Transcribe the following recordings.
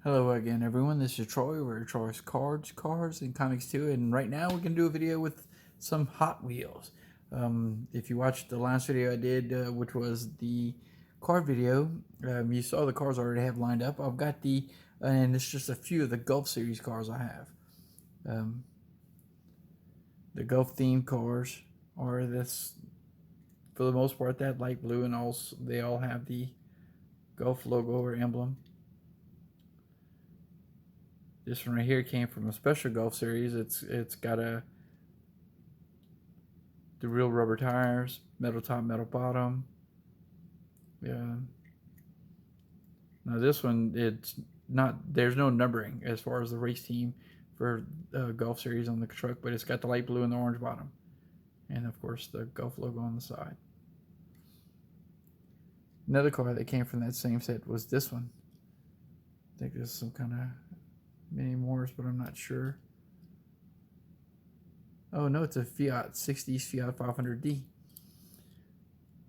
Hello again, everyone. This is Troy. We're Troy's Cards, Cars, and Comics too. And right now, we're gonna do a video with some Hot Wheels. If you watched the last video I did, which was the car video, you saw the cars I already have lined up. I've got and it's just a few of the Gulf series cars I have. The Gulf themed cars are this, for the most part, that light blue, and also they all have the Gulf logo or emblem. This one right here came from a special Gulf series. It's got the real rubber tires, metal top, metal bottom. Yeah. Now this one, it's not. There's no numbering as far as the race team for Gulf series on the truck, but it's got the light blue and the orange bottom, and of course the Gulf logo on the side. Another car that came from that same set was this one. I think there's some kind of Mini Morris, but I'm not sure. Oh no, it's a Fiat 60s Fiat 500D.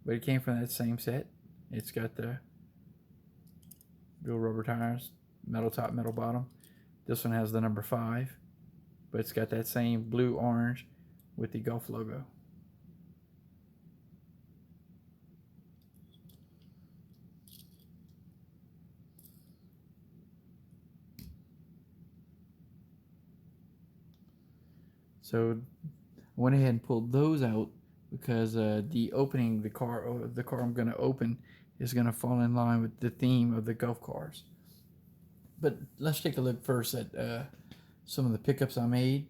But it came from that same set. It's got the real rubber tires, metal top, metal bottom. This one has the number 5, but it's got that same blue orange with the Gulf logo. So I went ahead and pulled those out because the car I'm going to open is going to fall in line with the theme of the Gulf cars. But let's take a look first at some of the pickups I made.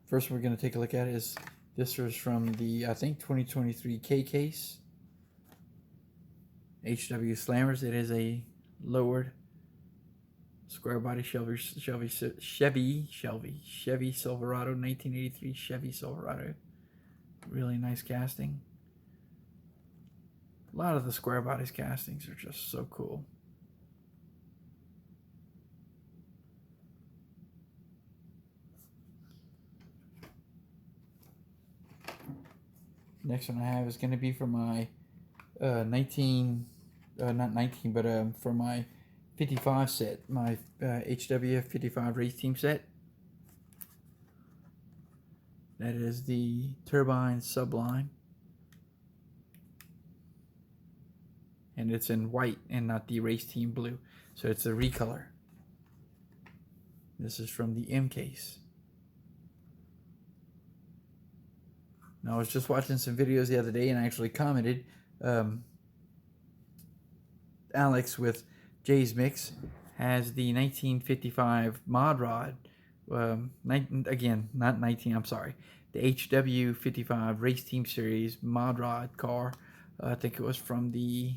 First we're going to take a look at is this was from the, I think, 2023 K-Case. HW Slammers. It is a lowered square body Chevy Silverado, 1983 Chevy Silverado. Really nice casting. A lot of the square bodies castings are just so cool. Next one I have is going to be for my for my 55 set, my HWF 55 race team set. That is the Turbine Sublime. And it's in white and not the race team blue. So it's a recolor. This is from the M case. Now I was just watching some videos the other day and I actually commented, Alex with Jay's Mix has the 1955 Mod Rod, again, not 19, I'm sorry, the HW 55 Race Team Series Mod Rod car. I think it was from the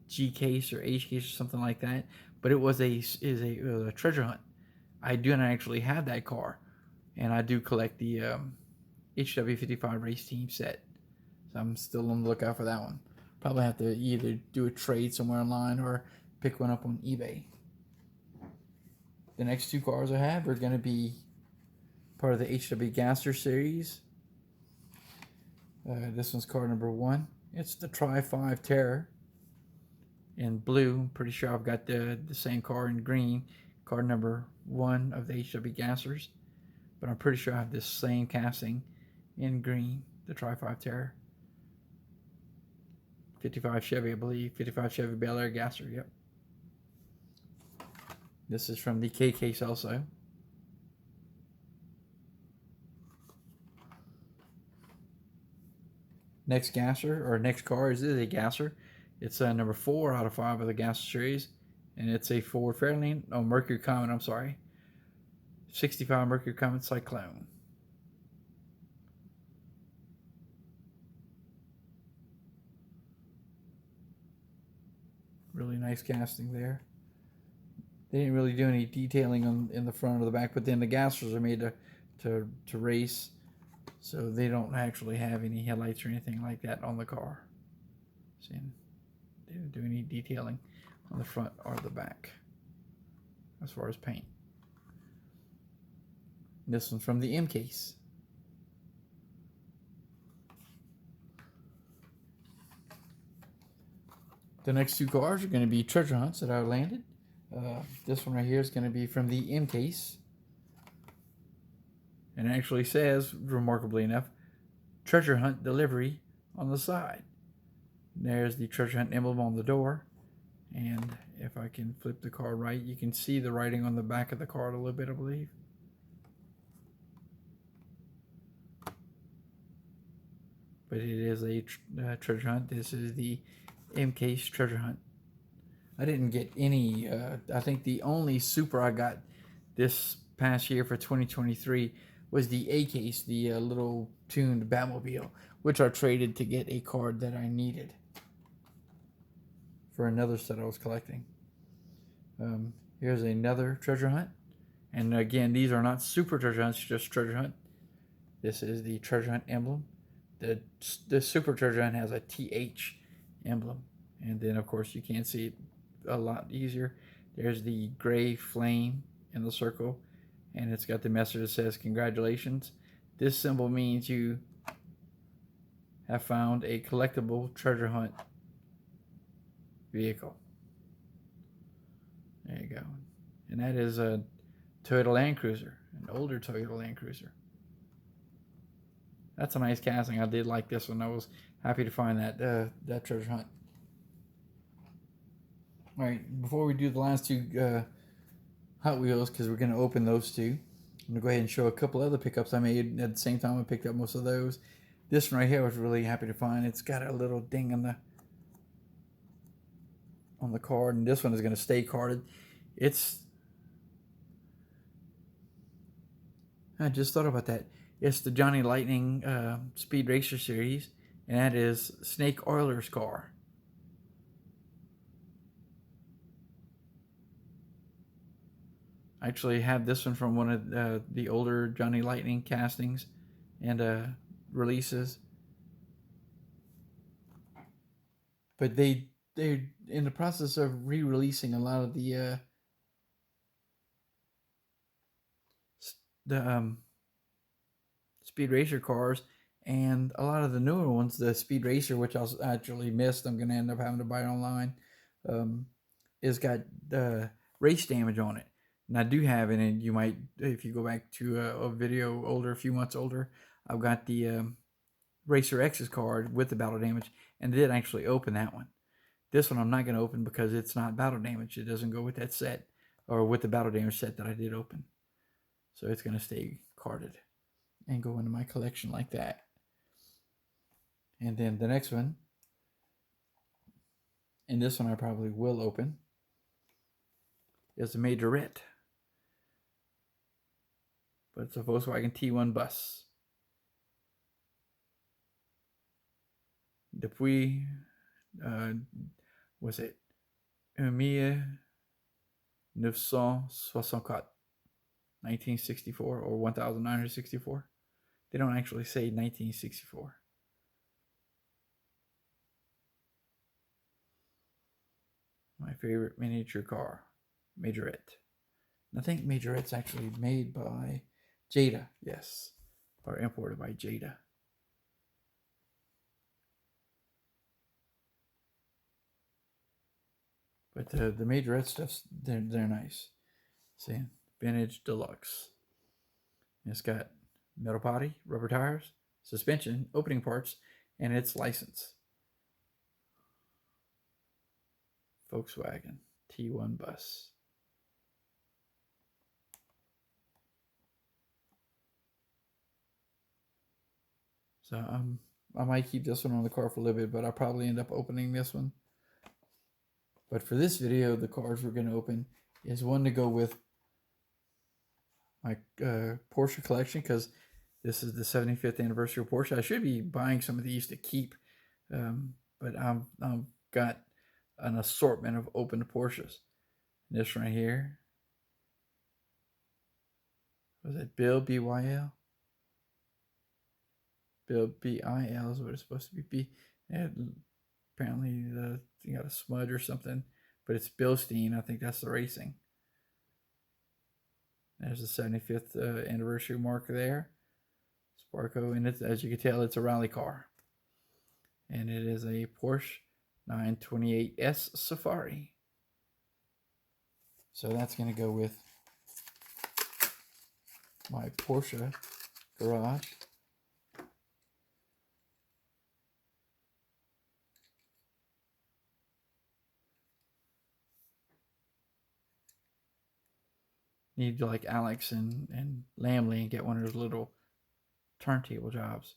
G case or H case or something like that, but it was a treasure hunt. I do not actually have that car, and I do collect the HW 55 Race Team set, so I'm still on the lookout for that one. Probably have to either do a trade somewhere online or pick one up on eBay. The next two cars I have are going to be part of the HW Gasser series. This one's car number 1. It's the Tri-5 Terror in blue. I'm pretty sure I've got the same car in green, car number 1 of the HW Gassers. But I'm pretty sure I have this same casting in green, the Tri-5 Terror. 55 Chevy, I believe. 55 Chevy Bel Air Gasser, yep. This is from the K-Case also. Next Gasser, or next car, is a Gasser. It's number 4 out of 5 of the Gasser series. And it's a Ford Fairlane, Mercury Comet, I'm sorry. 65 Mercury Comet Cyclone. Really nice casting there. They didn't really do any detailing in the front or the back, but then the Gassers are made to race, so they don't actually have any headlights or anything like that on the car. See, they didn't do any detailing on the front or the back as far as paint. This one's from the M case. The next two cars are going to be treasure hunts that I landed. This one right here is going to be from the M case. And it actually says, remarkably enough, treasure hunt delivery on the side. There's the treasure hunt emblem on the door. And if I can flip the card right, you can see the writing on the back of the card a little bit, I believe. But it is a treasure hunt. This is the M case treasure hunt. I didn't get any, I think the only super I got this past year for 2023 was the A case, the little tuned Batmobile, which I traded to get a card that I needed for another set I was collecting. Here's another treasure hunt. And again, these are not super treasure hunts, just treasure hunt. This is the treasure hunt emblem. The super treasure hunt has a TH emblem. And then, of course, you can't see it a lot easier. There's the gray flame in the circle, and it's got the message that says congratulations. This symbol means you have found a collectible treasure hunt vehicle. There you go. And that is a Toyota Land Cruiser, an older Toyota Land Cruiser. That's a nice casting. I did like this one. I was happy to find that treasure hunt. All right, before we do the last two Hot Wheels, because we're going to open those two, I'm going to go ahead and show a couple other pickups I made at the same time. I picked up most of those. This one right here I was really happy to find. It's got a little ding on the card, and this one is going to stay carded. I just thought about that. It's the Johnny Lightning Speed Racer series, and that is Snake Oiler's car. I actually have this one from one of the older Johnny Lightning castings and releases. But they're in the process of re-releasing a lot of the Speed Racer cars, and a lot of the newer ones, the Speed Racer, which I actually missed, I'm going to end up having to buy it online, is got race damage on it. And I do have it, and you might, if you go back to a video older, a few months older, I've got the Racer X's card with the battle damage, and did actually open that one. This one I'm not going to open because it's not battle damage. It doesn't go with that set, or with the battle damage set that I did open. So it's going to stay carded and go into my collection like that. And then the next one, and this one I probably will open, is the Majorette. But it's a Volkswagen T1 bus. Depuis, was it 1964, 1964 or 1964? They don't actually say 1964. My favorite miniature car, Majorette. I think Majorette's actually made by Jada, yes, or imported by Jada. But the Majorette stuff's they're nice. See, vintage deluxe. It's got metal body, rubber tires, suspension, opening parts, and its license. Volkswagen T1 bus. So I might keep this one on the car for a little bit, but I'll probably end up opening this one. But for this video, the cars we're going to open is one to go with my Porsche collection, because this is the 75th anniversary of Porsche. I should be buying some of these to keep, but I've got an assortment of open Porsches. This right here, was it Bill BYL? Bill BIL is what it's supposed to be. And apparently you got a smudge or something, but it's Bilstein. I think that's the racing. There's the 75th anniversary mark there. Sparco, and it's, as you can tell, it's a rally car. And it is a Porsche 928S Safari. So that's going to go with my Porsche garage. Need to like Alex and Lamley and get one of those little turntable jobs.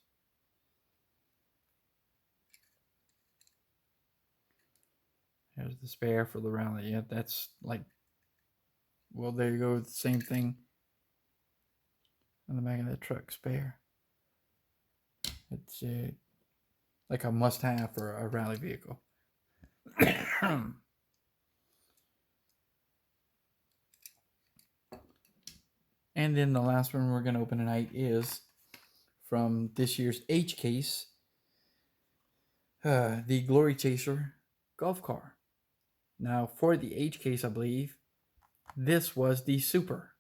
There's the spare for the rally. Yeah, that's like, well, there you go. The same thing on the back of the truck, spare. It's like a must-have for a rally vehicle. And then the last one we're going to open tonight is from this year's H case, the Glory Chaser golf car. Now, for the H case, I believe this was the Super.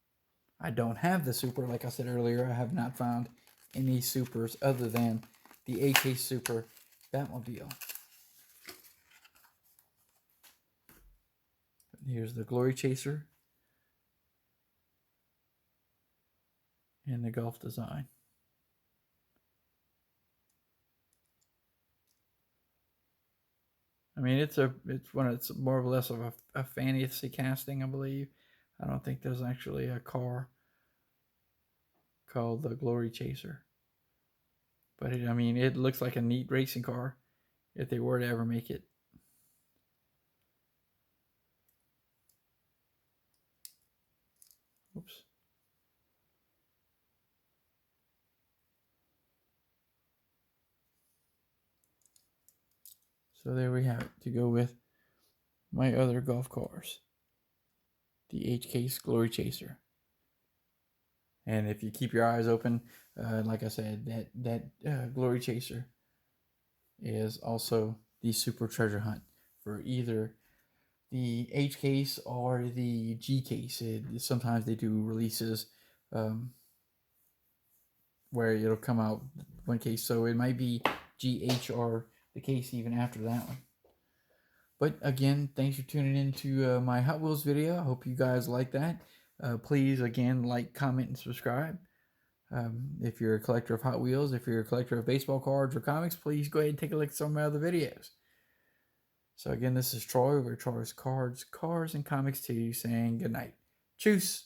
I don't have the Super. Like I said earlier, I have not found any Supers other than the H case Super Batmobile. Here's the Glory Chaser and the Golf design. I mean, it's more or less of a fantasy casting, I believe. I don't think there's actually a car called the Glory Chaser. But I mean, it looks like a neat racing car if they were to ever make it. Oops. So there we have it to go with my other golf cars. The H case Glory Chaser. And if you keep your eyes open, like I said, that Glory Chaser is also the Super Treasure Hunt for either the H case or the G case. Sometimes they do releases where it'll come out one case. So it might be GH or the case even after that one. But again, thanks for tuning in to my Hot Wheels video. I hope you guys like that. Please, again, like, comment, and subscribe. If you're a collector of Hot Wheels, if you're a collector of baseball cards or comics, please go ahead and take a look at some of my other videos. So again, this is Troy over Troy's Cards, Cars, and Comics 2 saying good night. Tschüss.